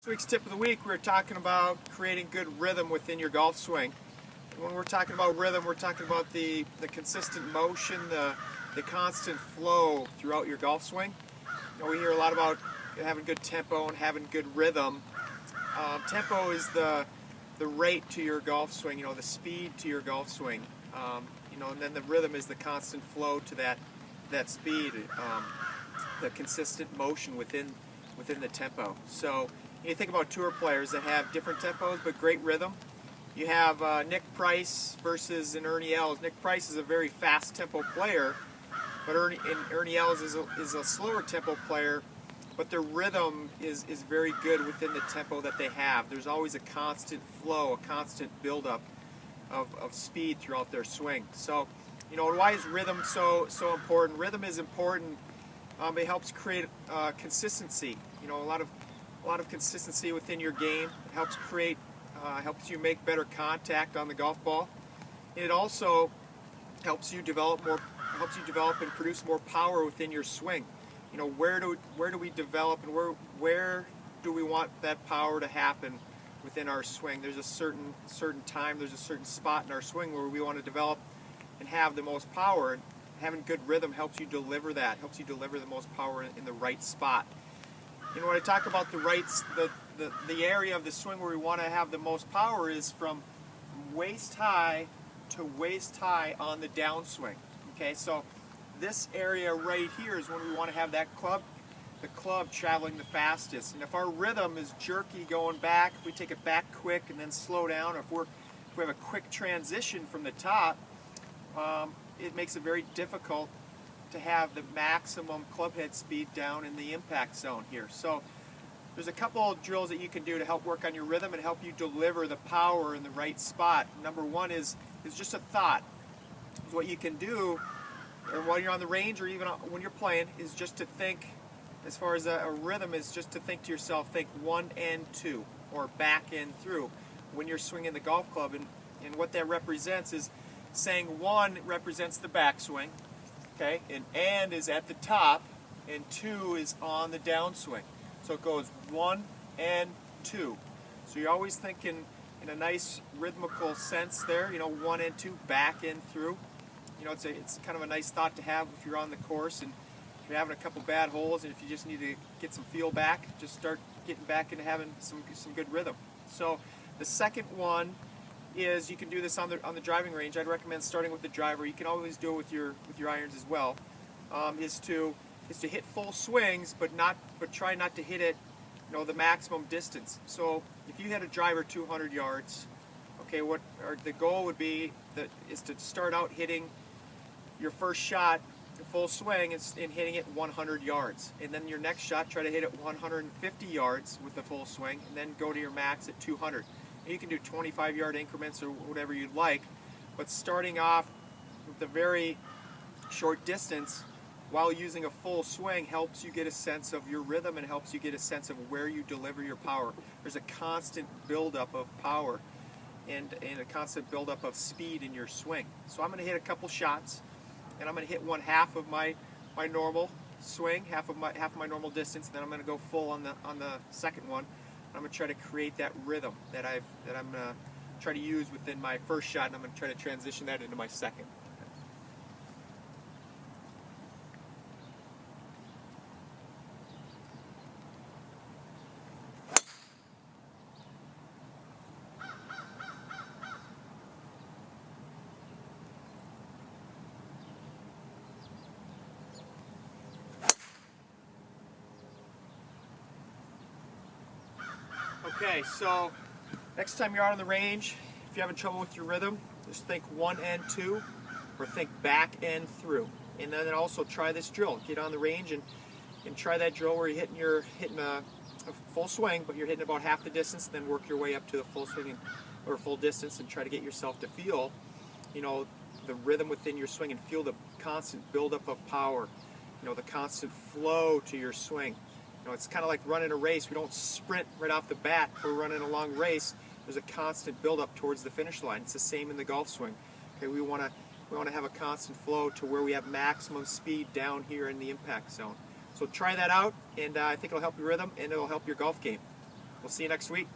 week's tip of the week, we're talking about creating good rhythm within your golf swing. And when we're talking about rhythm, we're talking about the consistent motion, the constant flow throughout your golf swing. You know, we hear a lot about having good tempo and having good rhythm. Tempo is the rate to your golf swing, you know, the speed to your golf swing. You know, and then the rhythm is the constant flow to that speed, the consistent motion within the tempo. So you think about tour players that have different tempos but great rhythm. You have Nick Price versus an Ernie Els. Nick Price is a very fast tempo player, but Ernie Els is a slower tempo player, but their rhythm is very good within the tempo that they have. There's always a constant flow, a constant buildup of speed throughout their swing. So, you know, why is rhythm so important? Rhythm is important. It helps create consistency. You know, a lot of consistency within your game. It helps helps you make better contact on the golf ball. It also helps you develop and produce more power within your swing. You know, where do we develop, and where do we want that power to happen within our swing? There's a certain time, there's a certain spot in our swing where we want to develop and have the most power. And having good rhythm helps you deliver that, helps you deliver the most power in the right spot. You know, when I talk about the area of the swing where we want to have the most power is from waist high to waist high on the downswing. Okay, so this area right here is when we want to have the club traveling the fastest. And if our rhythm is jerky going back, if we take it back quick and then slow down, or if we have a quick transition from the top, it makes it very difficult to have the maximum club head speed down in the impact zone here. So there's a couple of drills that you can do to help work on your rhythm and help you deliver the power in the right spot. Number one is just a thought. What you can do, or while you're on the range or even when you're playing, is just to think, as far as a rhythm, is just to think to yourself, think 1 and 2, or back and through, when you're swinging the golf club. And what that represents is saying 1 represents the backswing, okay, and is at the top, and 2 is on the downswing. So it goes 1 and 2. So you're always thinking in a nice rhythmical sense there, you know, 1 and 2, back and through. You know, it's kind of a nice thought to have if you're on the course and you're having a couple bad holes, and if you just need to get some feel back, just start getting back into having some good rhythm. So the second one is, you can do this on the driving range. I'd recommend starting with the driver. You can always do it with your irons as well. Is to hit full swings, but try not to hit it, you know, the maximum distance. So if you hit a driver 200 yards, okay, the goal would be is to start out hitting your first shot, full swing, and hitting it 100 yards. And then your next shot, try to hit it 150 yards with the full swing, and then go to your max at 200. And you can do 25-yard increments or whatever you'd like, but starting off with a very short distance while using a full swing helps you get a sense of your rhythm and helps you get a sense of where you deliver your power. There's a constant buildup of power and a constant buildup of speed in your swing. So I'm going to hit a couple shots, and I'm going to hit one half of my normal swing, half of my normal distance, and then I'm going to go full on the second one. I'm going to try to create that rhythm that I'm going to try to use within my first shot, and I'm going to try to transition that into my second. Okay, so next time you're out on the range, if you're having trouble with your rhythm, just think 1 and 2, or think back and through. And then also try this drill. Get on the range and try that drill where you're hitting a full swing, but you're hitting about half the distance, then work your way up to the full swing or full distance, and try to get yourself to feel, you know, the rhythm within your swing, and feel the constant buildup of power, you know, the constant flow to your swing. You know, it's kind of like running a race. We don't sprint right off the bat. If we're running a long race, there's a constant buildup towards the finish line. It's the same in the golf swing. Okay, we want to have a constant flow to where we have maximum speed down here in the impact zone. So try that out, and I think it'll help your rhythm and it'll help your golf game. We'll see you next week.